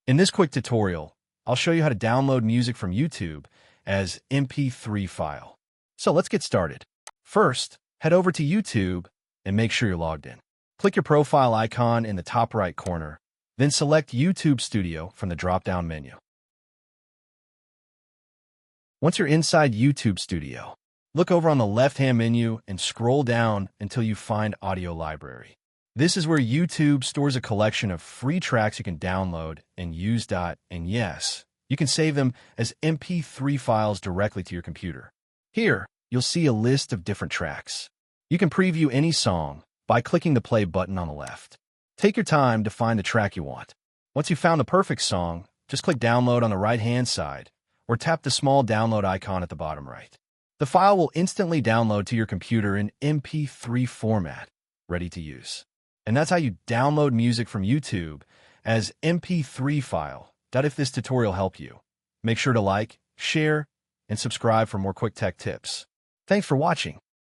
In this quick tutorial, I'll show you how to download music from YouTube as MP3 file. So let's get started. First, head over to YouTube and make sure you're logged in. Click your profile icon in the top right corner, then select YouTube Studio from the drop-down menu. Once you're inside YouTube Studio, look over on the left-hand menu and scroll down until you find Audio Library. This is where YouTube stores a collection of free tracks you can download and use. And yes, you can save them as MP3 files directly to your computer. Here, you'll see a list of different tracks. You can preview any song by clicking the play button on the left. Take your time to find the track you want. Once you've found the perfect song, just click Download on the right-hand side or tap the small download icon at the bottom right. The file will instantly download to your computer in MP3 format, ready to use. And that's how you download music from YouTube as MP3 file. If this tutorial helped you, make sure to like, share, and subscribe for more quick tech tips. Thanks for watching.